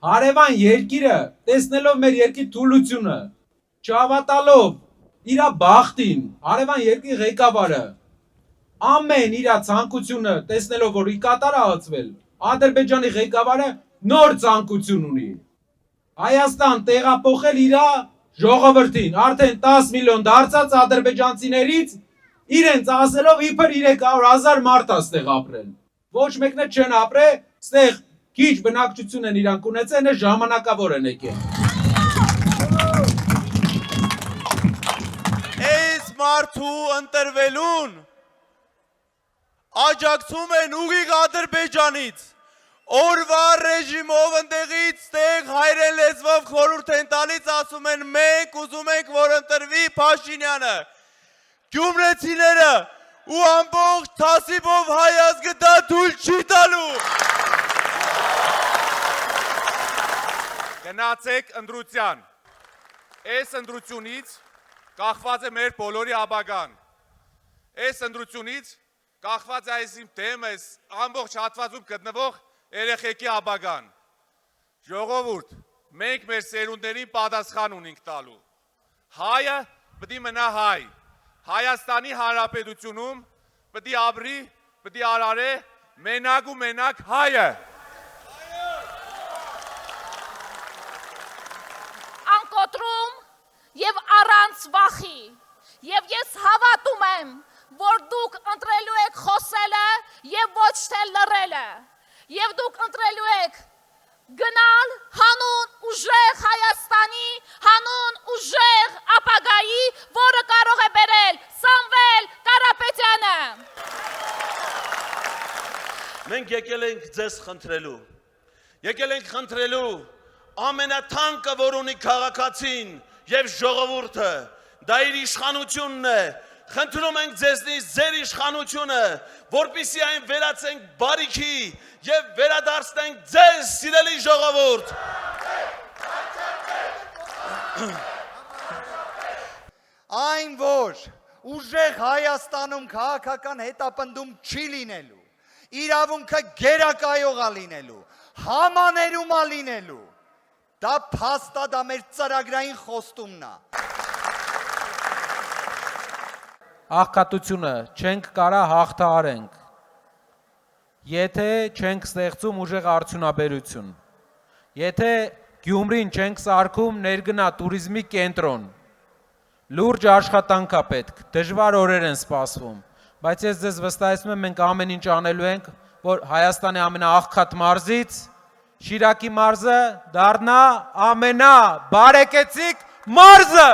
Հարևան երկիրը, տեսնելով մեր երկրի թուլությունը, չհավատալով իր բախտին, հարևան երկրի ղեկավարը ամեն իր ցանկությունը տեսնելով, որ ի կատար է ածվել, Ադրբեջանի ղեկավարը նոր ցանկություն ունի։ Հայաստան տեղափոխել իր ժողովրդին, արդեն 10 միլիոն դարձած ադրբեջանցիներից իրենց ասելով իբր 300,000 մարդ է ստեղ ապրել։ Ոչ մեկն չեն ապրել, ստեղ քիչ բնակչություն են իրանք ունեցել, այս ժամանակավոր են եկել։ Այս մարդու ընտրվելուն աջակցում են ուղիղ Ադրբեջանից, օրվա ռեժիմով ընդեղից ստեղ հայրեն լեզվով խորհուրդ են տալիս, ասում են մենք ուզում ենք, որ ընտրվի Փաշինյանը, գյումրեցիները ու ամբողջ թասիբով հայ ազգը դա թույլ չի տալու։ Գնացեք ընտրության, այս ընտրությունից կախված է մեր բոլորի ապագան, այս ընտրությունից կախված է այս իմ թեմը, այս ամբողջ հատվածում գտնվող երեխեքի ապագան։ Ժողովուրդ, մենք մեր սերունդներին պատասխան ունենք տալու։ Հայը պիտի մնա հայ։ Հայաստանի Հանրապետությունում պիտի ապրի, պիտի արարե մենակ ու մենակ հայը։ Անկոտրում եւ առանց վախի։ Եվ ես հավատում եմ, որ դուք ընտրելու եք խոսելը եւ ոչ թե լռելը։ Եվ դուք ընտրելու եք գնալ հանուն ուժեղ Հայաստանի, հանուն ուժեղ ապագայի, որը կարող է բերել Սամվել Կարապետյանը։ Մենք եկել ենք ձեզ խնդրելու։ Եկել ենք խնդրելու ամենաթանկը, որ ունի քաղաքացին եւ ժողովուրդը, դա իր իշխանությունն է։ Խնդրում ենք ձեզնից ձեր իշխանությունը, որպեսզի այն վերածենք բարիքի եւ վերադարձնենք ձեզ, սիրելի ժողովուրդ։ Այն որ ուժեղ Հայաստանում քաղաքական հետապնդում չի լինելու, իրավունքը գերակայող է լինելու, համաներում է լինելու, դա փաստ է, դա մեր ծրագրային խոստումն է։ Աղքատությունը չենք կարա հաղթահարենք, եթե չենք ստեղծում ուժեղ արդյունաբերություն, եթե Գյումրին չենք սարքում ներգնա տուրիզմի կենտրոն, լուրջ աշխատանք է պետք, դժվար օրեր են սպասվում, բայց ես ձեզ վստահեցնում եմ, մենք ամեն ինչ անելու ենք, որ Հայաստանի ամենաաղքատ մարզից Շիրակի մարզը դառնա ամենաբարեկեցիկ մարզը։